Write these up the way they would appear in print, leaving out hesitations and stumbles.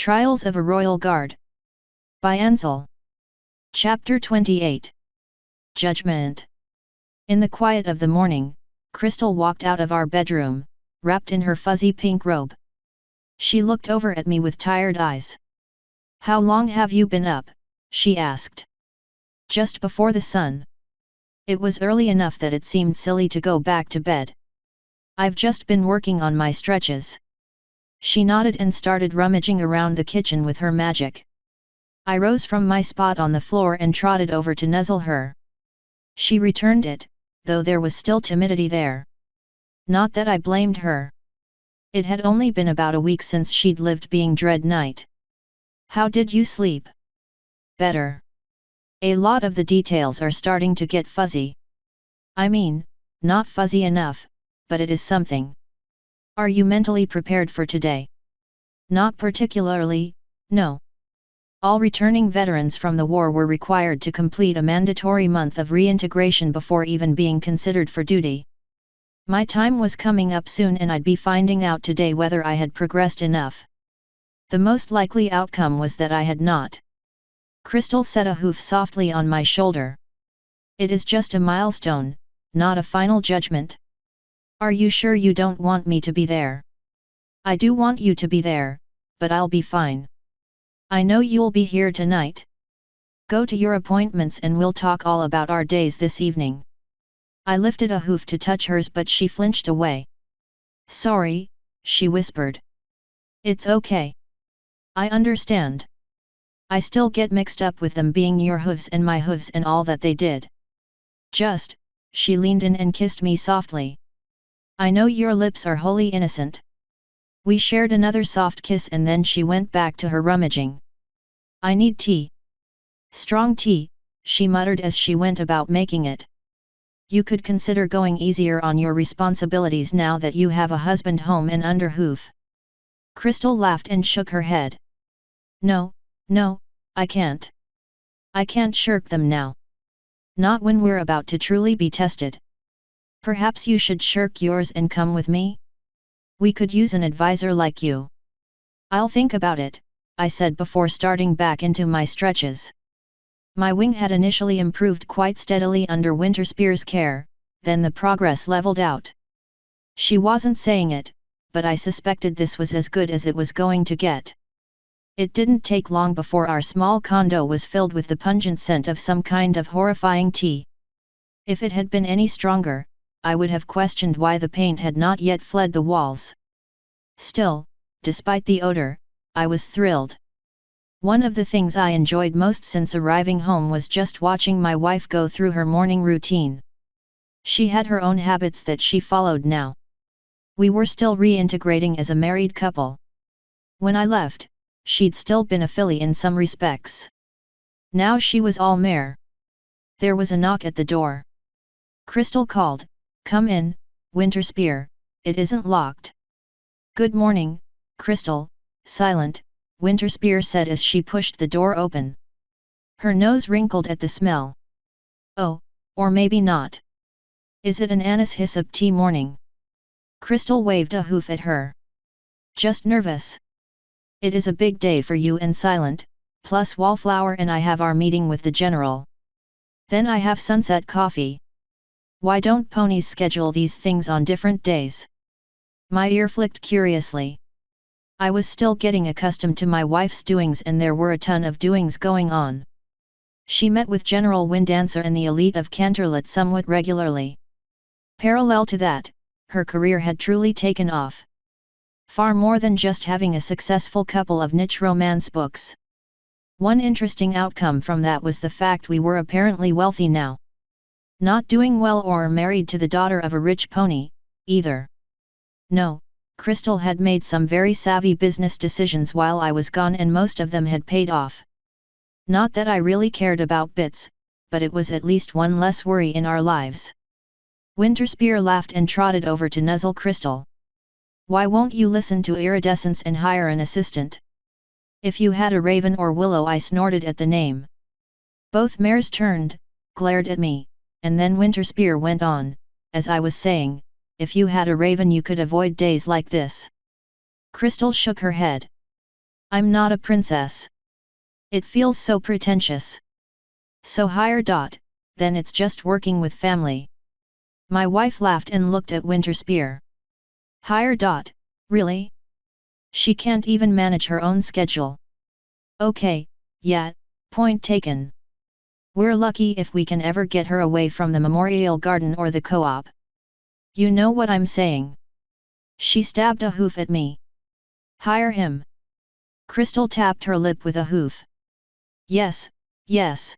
Trials of a Royal Guard. By Ansel. Chapter 28. Judgment. In the quiet of the morning, Crystal walked out of our bedroom, wrapped in her fuzzy pink robe. She looked over at me with tired eyes. "How long have you been up?" she asked. "Just before the sun." It was early enough that it seemed silly to go back to bed. "I've just been working on my stretches." She nodded and started rummaging around the kitchen with her magic. I rose from my spot on the floor and trotted over to nuzzle her. She returned it, though there was still timidity there. Not that I blamed her. It had only been about a week since she'd lived being Dread Knight. "How did you sleep?" "Better. A lot of the details are starting to get fuzzy. I mean, not fuzzy enough, but it is something." "Are you mentally prepared for today?" "Not particularly, no." All returning veterans from the war were required to complete a mandatory month of reintegration before even being considered for duty. My time was coming up soon and I'd be finding out today whether I had progressed enough. The most likely outcome was that I had not. Crystal set a hoof softly on my shoulder. "It is just a milestone, not a final judgment." "Are you sure you don't want me to be there?" "I do want you to be there, but I'll be fine." "I know you'll be here tonight. Go to your appointments and we'll talk all about our days this evening." I lifted a hoof to touch hers but she flinched away. "Sorry," she whispered. "It's okay. I understand. I still get mixed up with them being your hooves and my hooves and all that they did." She leaned in and kissed me softly. "I know your lips are wholly innocent." We shared another soft kiss and then she went back to her rummaging. "I need tea." "Strong tea," she muttered as she went about making it. "You could consider going easier on your responsibilities now that you have a husband home and under hoof." Crystal laughed and shook her head. No, I can't. I can't shirk them now. Not when we're about to truly be tested." "Perhaps you should shirk yours and come with me? We could use an advisor like you." "I'll think about it," I said before starting back into my stretches. My wing had initially improved quite steadily under Winterspear's care, then the progress leveled out. She wasn't saying it, but I suspected this was as good as it was going to get. It didn't take long before our small condo was filled with the pungent scent of some kind of horrifying tea. If it had been any stronger, I would have questioned why the paint had not yet fled the walls. Still, despite the odor, I was thrilled. One of the things I enjoyed most since arriving home was just watching my wife go through her morning routine. She had her own habits that she followed now. We were still reintegrating as a married couple. When I left, she'd still been a filly in some respects. Now she was all mare. There was a knock at the door. Crystal called, "Come in, Winterspear, it isn't locked." "Good morning, Crystal, silent," Winterspear said as she pushed the door open. Her nose wrinkled at the smell. "Oh, or maybe not. Is it an anise hyssop tea morning?" Crystal waved a hoof at her. "Just nervous. It is a big day for you and Silent, plus Wallflower and I have our meeting with the General. Then I have sunset coffee. Why don't ponies schedule these things on different days?" My ear flicked curiously. I was still getting accustomed to my wife's doings and there were a ton of doings going on. She met with General Windancer and the elite of Canterlot somewhat regularly. Parallel to that, her career had truly taken off. Far more than just having a successful couple of niche romance books. One interesting outcome from that was the fact we were apparently wealthy now. Not doing well or married to the daughter of a rich pony, either. No, Crystal had made some very savvy business decisions while I was gone and most of them had paid off. Not that I really cared about bits, but it was at least one less worry in our lives. Winterspear laughed and trotted over to nuzzle Crystal. "Why won't you listen to iridescence and hire an assistant? If you had a Raven or Willow," I snorted at the name. Both mares turned, glared at me, and then Winterspear went on, "As I was saying, if you had a Raven you could avoid days like this." Crystal shook her head. I'm not a princess. It feels so pretentious. So higher. Then it's just working with family. My wife laughed and looked at Winterspear. Higher. Really? She can't even manage her own schedule. Okay, yeah, point taken. We're lucky if we can ever get her away from the Memorial Garden or the co-op. You know what I'm saying. She stabbed a hoof at me. Hire him. Crystal tapped her lip with a hoof. Yes, yes.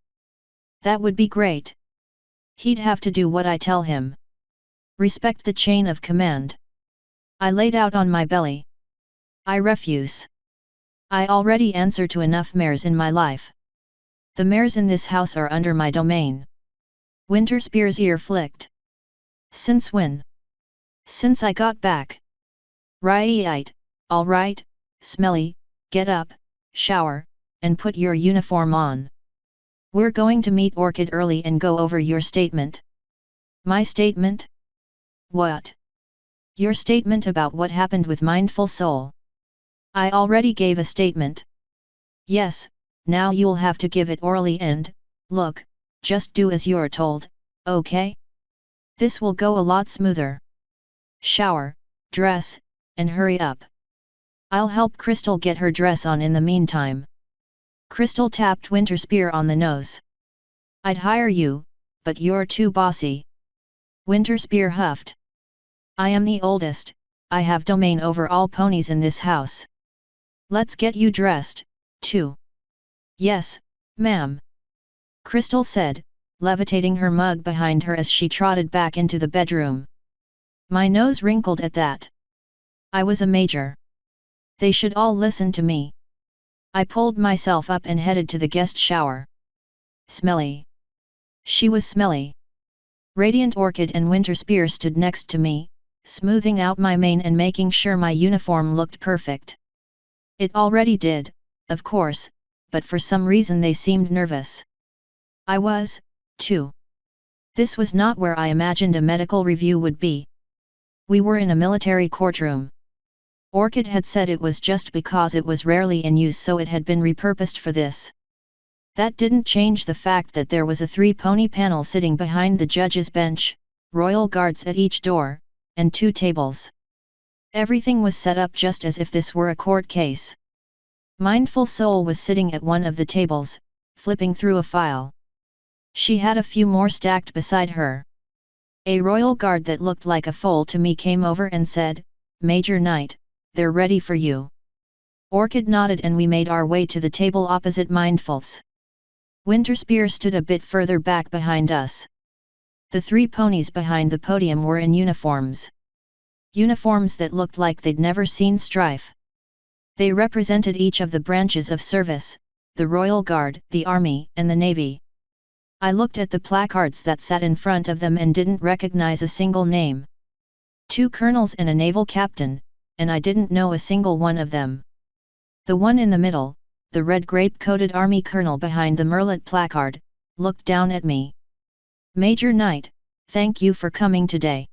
That would be great. He'd have to do what I tell him. Respect the chain of command. I laid out on my belly. I refuse. I already answer to enough mares in my life. The mares in this house are under my domain. Winterspear's ear flicked. Since when? Since I got back. Right, all right, Smelly, get up, shower, and put your uniform on. We're going to meet Orchid early and go over your statement. My statement? What? Your statement about what happened with Mindful Soul. I already gave a statement. Yes, now you'll have to give it orally and, look, just do as you're told, okay? This will go a lot smoother. Shower, dress, and hurry up. I'll help Crystal get her dress on in the meantime. Crystal tapped Winterspear on the nose. I'd hire you, but you're too bossy. Winterspear huffed. I am the oldest, I have domain over all ponies in this house. Let's get you dressed, too. Yes, ma'am. Crystal said, levitating her mug behind her as she trotted back into the bedroom. My nose wrinkled at that. I was a major. They should all listen to me. I pulled myself up and headed to the guest shower. Smelly. She was smelly. Radiant Orchid and Winterspear stood next to me, smoothing out my mane and making sure my uniform looked perfect. It already did, of course, but for some reason they seemed nervous. I was, too. This was not where I imagined a medical review would be. We were in a military courtroom. Orchid had said it was just because it was rarely in use, so it had been repurposed for this. That didn't change the fact that there was a 3-pony panel sitting behind the judge's bench, royal guards at each door, and 2 tables. Everything was set up just as if this were a court case. Mindful Soul was sitting at one of the tables, flipping through a file. She had a few more stacked beside her. A royal guard that looked like a foal to me came over and said, "Major Knight, they're ready for you." Orchid nodded and we made our way to the table opposite Mindful's. Winterspear stood a bit further back behind us. The 3 ponies behind the podium were in uniforms. Uniforms that looked like they'd never seen strife. They represented each of the branches of service, the Royal Guard, the Army, and the Navy. I looked at the placards that sat in front of them and didn't recognize a single name. 2 colonels and a naval captain, and I didn't know a single one of them. The one in the middle, the red grape-coated Army colonel behind the Merlet placard, looked down at me. "Major Knight, thank you for coming today.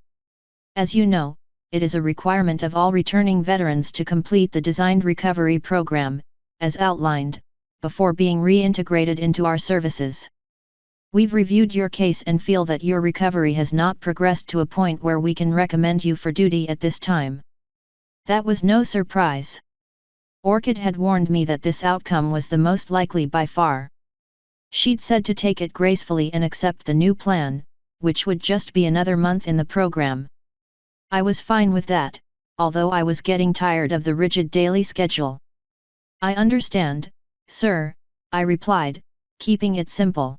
As you know, it is a requirement of all returning veterans to complete the designed recovery program, as outlined, before being reintegrated into our services. We've reviewed your case and feel that your recovery has not progressed to a point where we can recommend you for duty at this time." That was no surprise. Orchid had warned me that this outcome was the most likely by far. She'd said to take it gracefully and accept the new plan, which would just be another month in the program. I was fine with that, although I was getting tired of the rigid daily schedule. "I understand, sir," I replied, keeping it simple.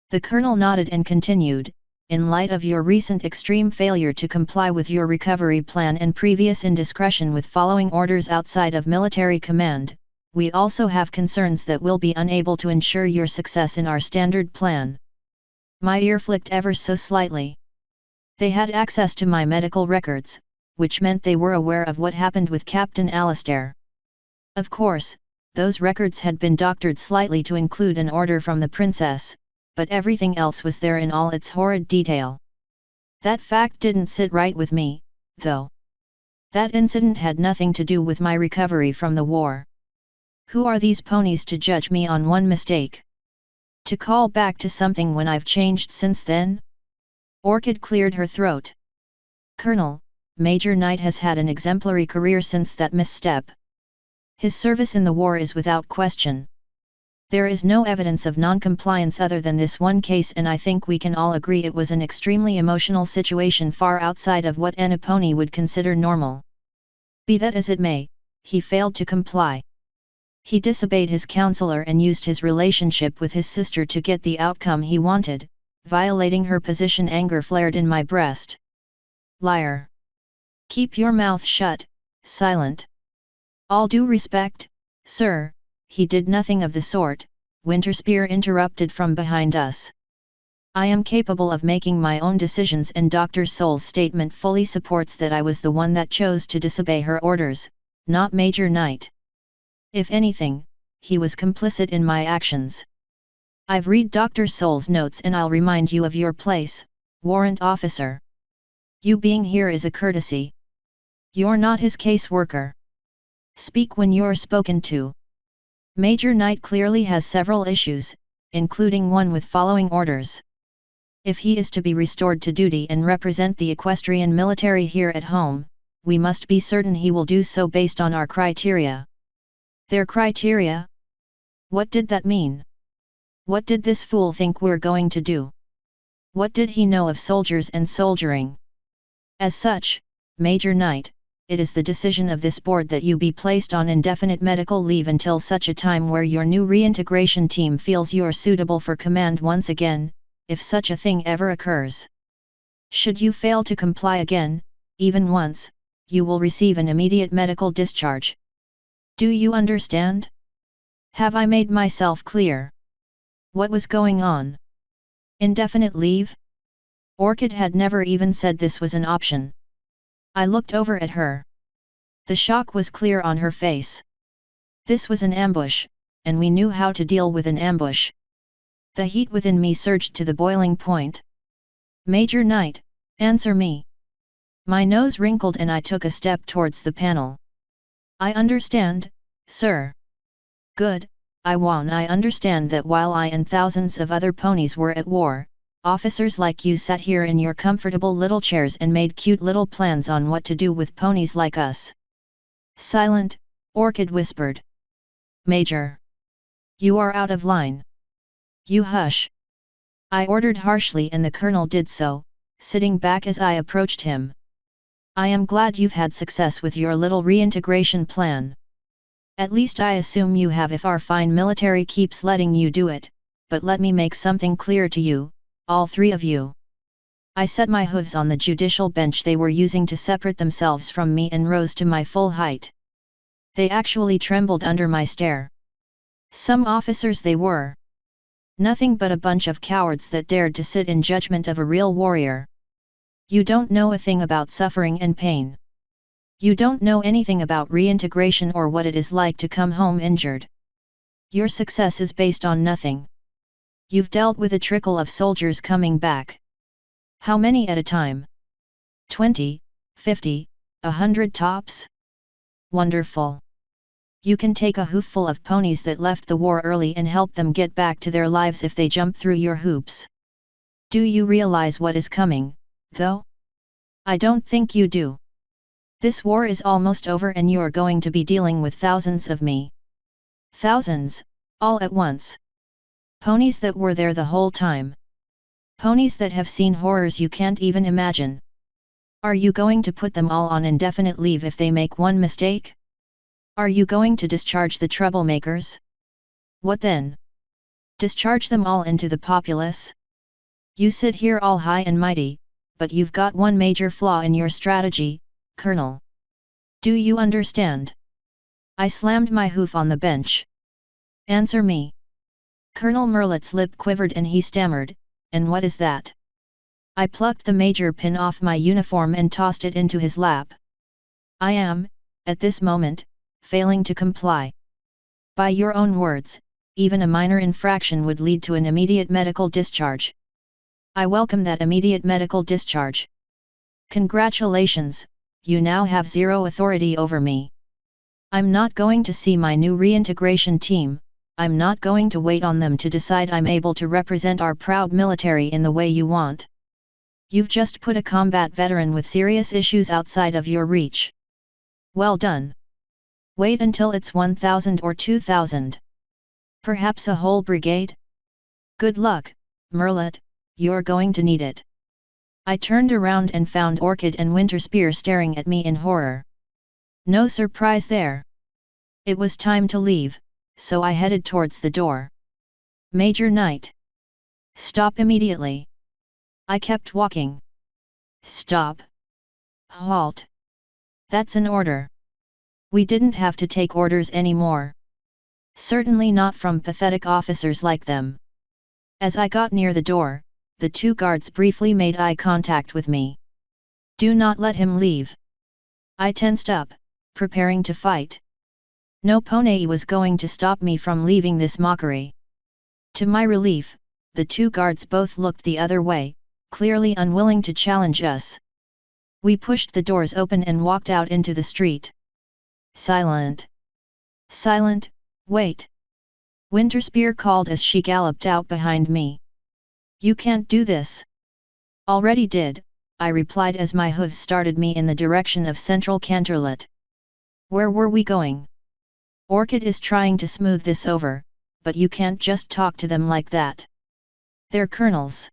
The colonel nodded and continued, "In light of your recent extreme failure to comply with your recovery plan and previous indiscretion with following orders outside of military command, we also have concerns that we'll be unable to ensure your success in our standard plan." My ear flicked ever so slightly. They had access to my medical records, which meant they were aware of what happened with Captain Alistair. Of course, those records had been doctored slightly to include an order from the princess, but everything else was there in all its horrid detail. That fact didn't sit right with me, though. That incident had nothing to do with my recovery from the war. Who are these ponies to judge me on one mistake? To call back to something when I've changed since then? Orchid cleared her throat. Colonel, Major Knight has had an exemplary career since that misstep. His service in the war is without question. There is no evidence of non-compliance other than this one case, and I think we can all agree it was an extremely emotional situation far outside of what any pony would consider normal. Be that as it may, he failed to comply. He disobeyed his counselor and used his relationship with his sister to get the outcome he wanted, violating her position. Anger flared in my breast. Liar! Keep your mouth shut, silent. All due respect, sir, he did nothing of the sort, Winterspear interrupted from behind us. I am capable of making my own decisions, and Dr. Soul's statement fully supports that I was the one that chose to disobey her orders, not Major Knight. If anything, he was complicit in my actions. I've read Dr. Soul's notes and I'll remind you of your place, warrant officer. You being here is a courtesy. You're not his caseworker. Speak when you're spoken to. Major Knight clearly has several issues, including one with following orders. If he is to be restored to duty and represent the equestrian military here at home, we must be certain he will do so based on our criteria. Their criteria? What did that mean? What did this fool think we're going to do? What did he know of soldiers and soldiering? As such, Major Knight, it is the decision of this board that you be placed on indefinite medical leave until such a time where your new reintegration team feels you are suitable for command once again, if such a thing ever occurs. Should you fail to comply again, even once, you will receive an immediate medical discharge. Do you understand? Have I made myself clear? What was going on? Indefinite leave? Orchid had never even said this was an option. I looked over at her. The shock was clear on her face. This was an ambush, and we knew how to deal with an ambush. The heat within me surged to the boiling point. Major Knight, answer me. My nose wrinkled and I took a step towards the panel. I understand, sir. Good, I understand that while I and thousands of other ponies were at war, officers like you sat here in your comfortable little chairs and made cute little plans on what to do with ponies like us. Silent, Orchid whispered. Major. You are out of line. You hush. I ordered harshly, and the colonel did so, sitting back as I approached him. I am glad you've had success with your little reintegration plan. At least I assume you have if our fine military keeps letting you do it, but let me make something clear to you, all three of you. I set my hooves on the judicial bench they were using to separate themselves from me and rose to my full height. They actually trembled under my stare. Some officers they were. Nothing but a bunch of cowards that dared to sit in judgment of a real warrior. You don't know a thing about suffering and pain. You don't know anything about reintegration or what it is like to come home injured. Your success is based on nothing. You've dealt with a trickle of soldiers coming back. How many at a time? 20, 50, 100 tops? Wonderful. You can take a hoofful of ponies that left the war early and help them get back to their lives if they jump through your hoops. Do you realize what is coming, though? I don't think you do. This war is almost over and you are going to be dealing with thousands of me. Thousands, all at once. Ponies that were there the whole time. Ponies that have seen horrors you can't even imagine. Are you going to put them all on indefinite leave if they make one mistake? Are you going to discharge the troublemakers? What then? Discharge them all into the populace? You sit here all high and mighty, but you've got one major flaw in your strategy, Colonel. Do you understand? I slammed my hoof on the bench. Answer me. Colonel Merlet's lip quivered and he stammered, and what is that? I plucked the major pin off my uniform and tossed it into his lap. I am, at this moment, failing to comply. By your own words, even a minor infraction would lead to an immediate medical discharge. I welcome that immediate medical discharge. Congratulations, you now have zero authority over me. I'm not going to see my new reintegration team, I'm not going to wait on them to decide I'm able to represent our proud military in the way you want. You've just put a combat veteran with serious issues outside of your reach. Well done. Wait until it's 1,000 or 2,000. Perhaps a whole brigade? Good luck, Merlet, you're going to need it. I turned around and found Orchid and Winterspear staring at me in horror. No surprise there. It was time to leave, so I headed towards the door. Major Knight. Stop immediately. I kept walking. Stop. Halt. That's an order. We didn't have to take orders anymore. Certainly not from pathetic officers like them. As I got near the door, the two guards briefly made eye contact with me. Do not let him leave. I tensed up, preparing to fight. No pony was going to stop me from leaving this mockery. To my relief, the two guards both looked the other way, clearly unwilling to challenge us. We pushed the doors open and walked out into the street. Silent. Silent, wait. Winterspear called as she galloped out behind me. You can't do this. Already did, I replied as my hooves started me in the direction of Central Canterlot. Where were we going? Orchid is trying to smooth this over, but you can't just talk to them like that. They're colonels.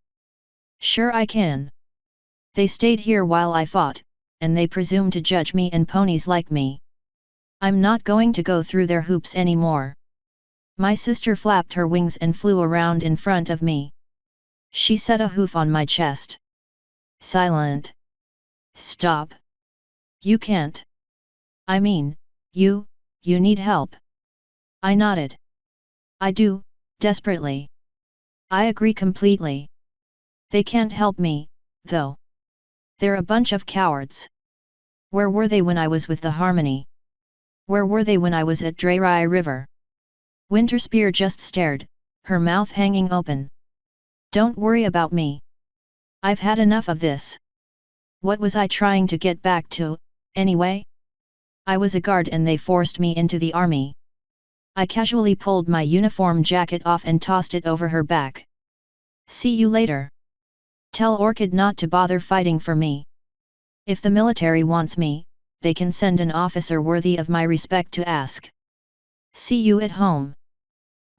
Sure I can. They stayed here while I fought, and they presume to judge me and ponies like me. I'm not going to go through their hoops anymore. My sister flapped her wings and flew around in front of me. She set a hoof on my chest. Silent. Stop. You can't. I mean, you need help. I nodded. I do, desperately. I agree completely. They can't help me, though. They're a bunch of cowards. Where were they when I was with the Harmony? Where were they when I was at Drayrai River? Winterspear just stared, her mouth hanging open. Don't worry about me. I've had enough of this. What was I trying to get back to, anyway? I was a guard and they forced me into the army. I casually pulled my uniform jacket off and tossed it over her back. See you later. Tell Orchid not to bother fighting for me. If the military wants me, they can send an officer worthy of my respect to ask. See you at home.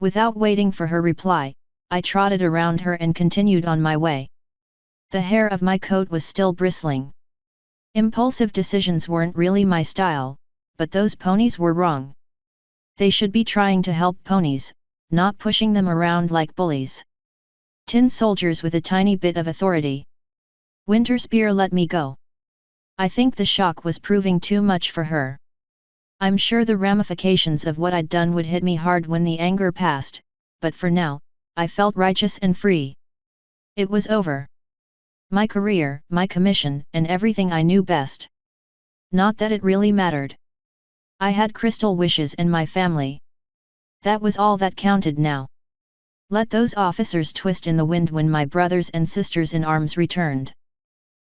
Without waiting for her reply, I trotted around her and continued on my way. The hair of my coat was still bristling. Impulsive decisions weren't really my style, but those ponies were wrong. They should be trying to help ponies, not pushing them around like bullies. Tin soldiers with a tiny bit of authority. Winterspear let me go. I think the shock was proving too much for her. I'm sure the ramifications of what I'd done would hit me hard when the anger passed, but for now, I felt righteous and free. It was over. My career, my commission, and everything I knew best. Not that it really mattered. I had crystal wishes and my family. That was all that counted now. Let those officers twist in the wind when my brothers and sisters in arms returned.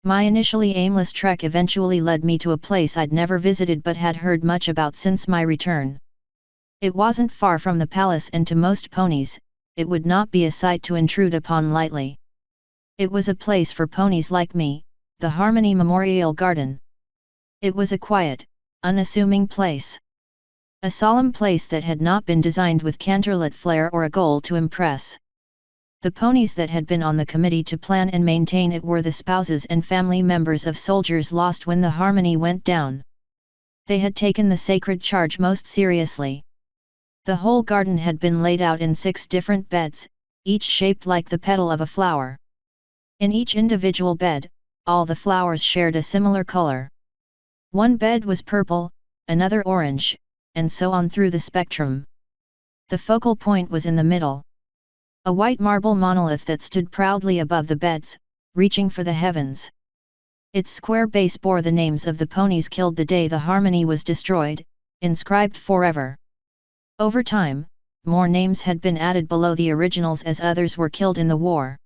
My initially aimless trek eventually led me to a place I'd never visited but had heard much about since my return. It wasn't far from the palace and to most ponies, it would not be a sight to intrude upon lightly. It was a place for ponies like me, the Harmony Memorial Garden. It was a quiet, unassuming place. A solemn place that had not been designed with Canterlot flair or a goal to impress. The ponies that had been on the committee to plan and maintain it were the spouses and family members of soldiers lost when the Harmony went down. They had taken the sacred charge most seriously. The whole garden had been laid out in 6 different beds, each shaped like the petal of a flower. In each individual bed, all the flowers shared a similar color. One bed was purple, another orange, and so on through the spectrum. The focal point was in the middle. A white marble monolith that stood proudly above the beds, reaching for the heavens. Its square base bore the names of the ponies killed the day the Harmony was destroyed, inscribed forever. Over time, more names had been added below the originals as others were killed in the war.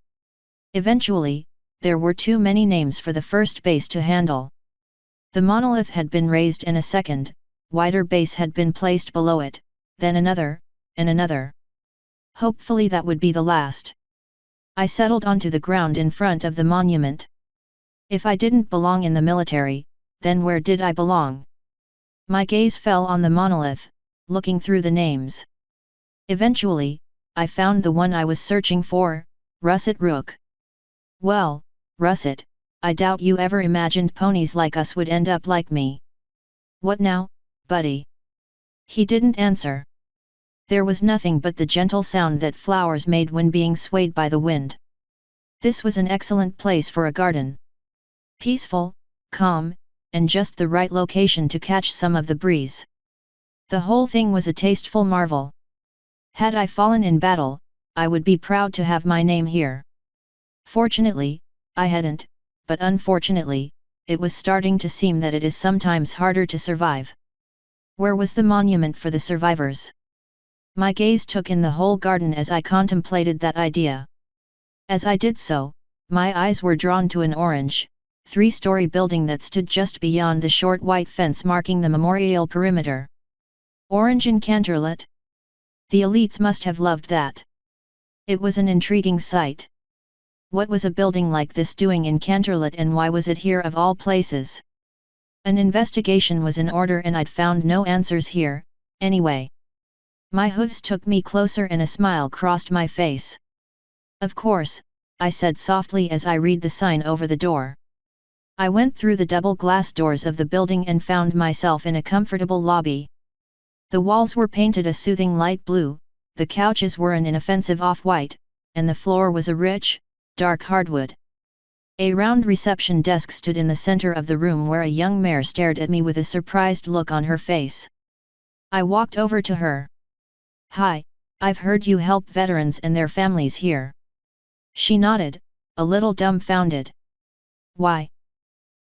Eventually, there were too many names for the first base to handle. The monolith had been raised and a second, wider base had been placed below it, then another, and another. Hopefully that would be the last. I settled onto the ground in front of the monument. If I didn't belong in the military, then where did I belong? My gaze fell on the monolith, looking through the names. Eventually, I found the one I was searching for, Russet Rook. Well, Russet, I doubt you ever imagined ponies like us would end up like me. What now, buddy? He didn't answer. There was nothing but the gentle sound that flowers made when being swayed by the wind. This was an excellent place for a garden. Peaceful, calm, and just the right location to catch some of the breeze. The whole thing was a tasteful marvel. Had I fallen in battle, I would be proud to have my name here. Fortunately, I hadn't, but unfortunately, it was starting to seem that it is sometimes harder to survive. Where was the monument for the survivors? My gaze took in the whole garden as I contemplated that idea. As I did so, my eyes were drawn to an orange, three-story building that stood just beyond the short white fence marking the memorial perimeter. Orange and Canterlot. The elites must have loved that. It was an intriguing sight. What was a building like this doing in Canterlot, and why was it here of all places? An investigation was in order, and I'd found no answers here, anyway. My hooves took me closer and a smile crossed my face. Of course, I said softly as I read the sign over the door. I went through the double glass doors of the building and found myself in a comfortable lobby. The walls were painted a soothing light blue, the couches were an inoffensive off-white, and the floor was a rich, dark hardwood. A round reception desk stood in the center of the room where a young mare stared at me with a surprised look on her face. I walked over to her. "Hi, I've heard you help veterans and their families here." She nodded, a little dumbfounded. "Why?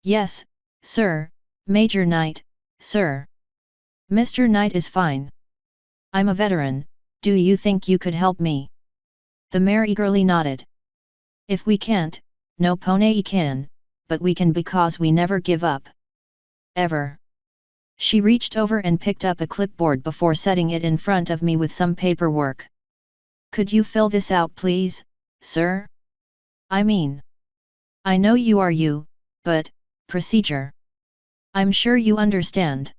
Yes, sir, Major Knight, sir. Mr. Knight is fine. I'm a veteran, do you think you could help me?" The mare eagerly nodded. "If we can't, no pony can, but we can because we never give up. Ever." She reached over and picked up a clipboard before setting it in front of me with some paperwork. "Could you fill this out please, sir? I mean, I know you are you, but, procedure. I'm sure you understand."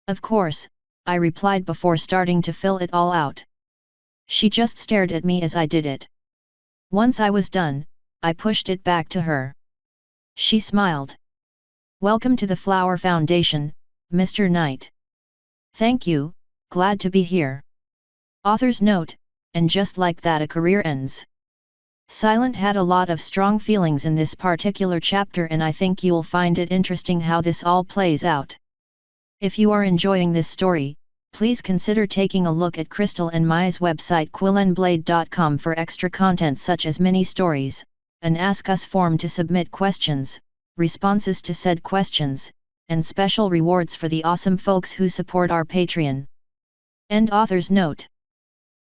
"Of course," I replied before starting to fill it all out. She just stared at me as I did it. Once I was done, I pushed it back to her. She smiled. "Welcome to the Flower Foundation, Mr. Knight." "Thank you, glad to be here." Author's note, and just like that a career ends. Silent had a lot of strong feelings in this particular chapter, and I think you'll find it interesting how this all plays out. If you are enjoying this story, please consider taking a look at Crystal and Maya's website quillandblade.com for extra content such as mini stories, an Ask Us form to submit questions, responses to said questions, and special rewards for the awesome folks who support our Patreon. End author's note.